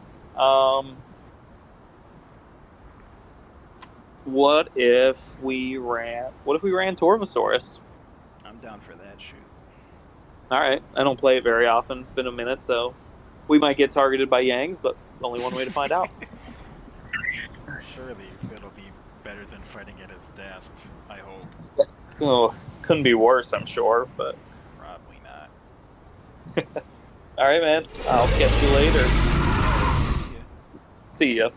What if we ran Torvosaurus? I'm down for that shoot. All right. I don't play it very often. It's been a minute, so we might get targeted by Yangs, but only one way to find out. Surely it'll be better than fighting it as Dasp, I hope. Oh, couldn't be worse, I'm sure, but Probably not. All right, man. I'll catch you later. See ya. See ya.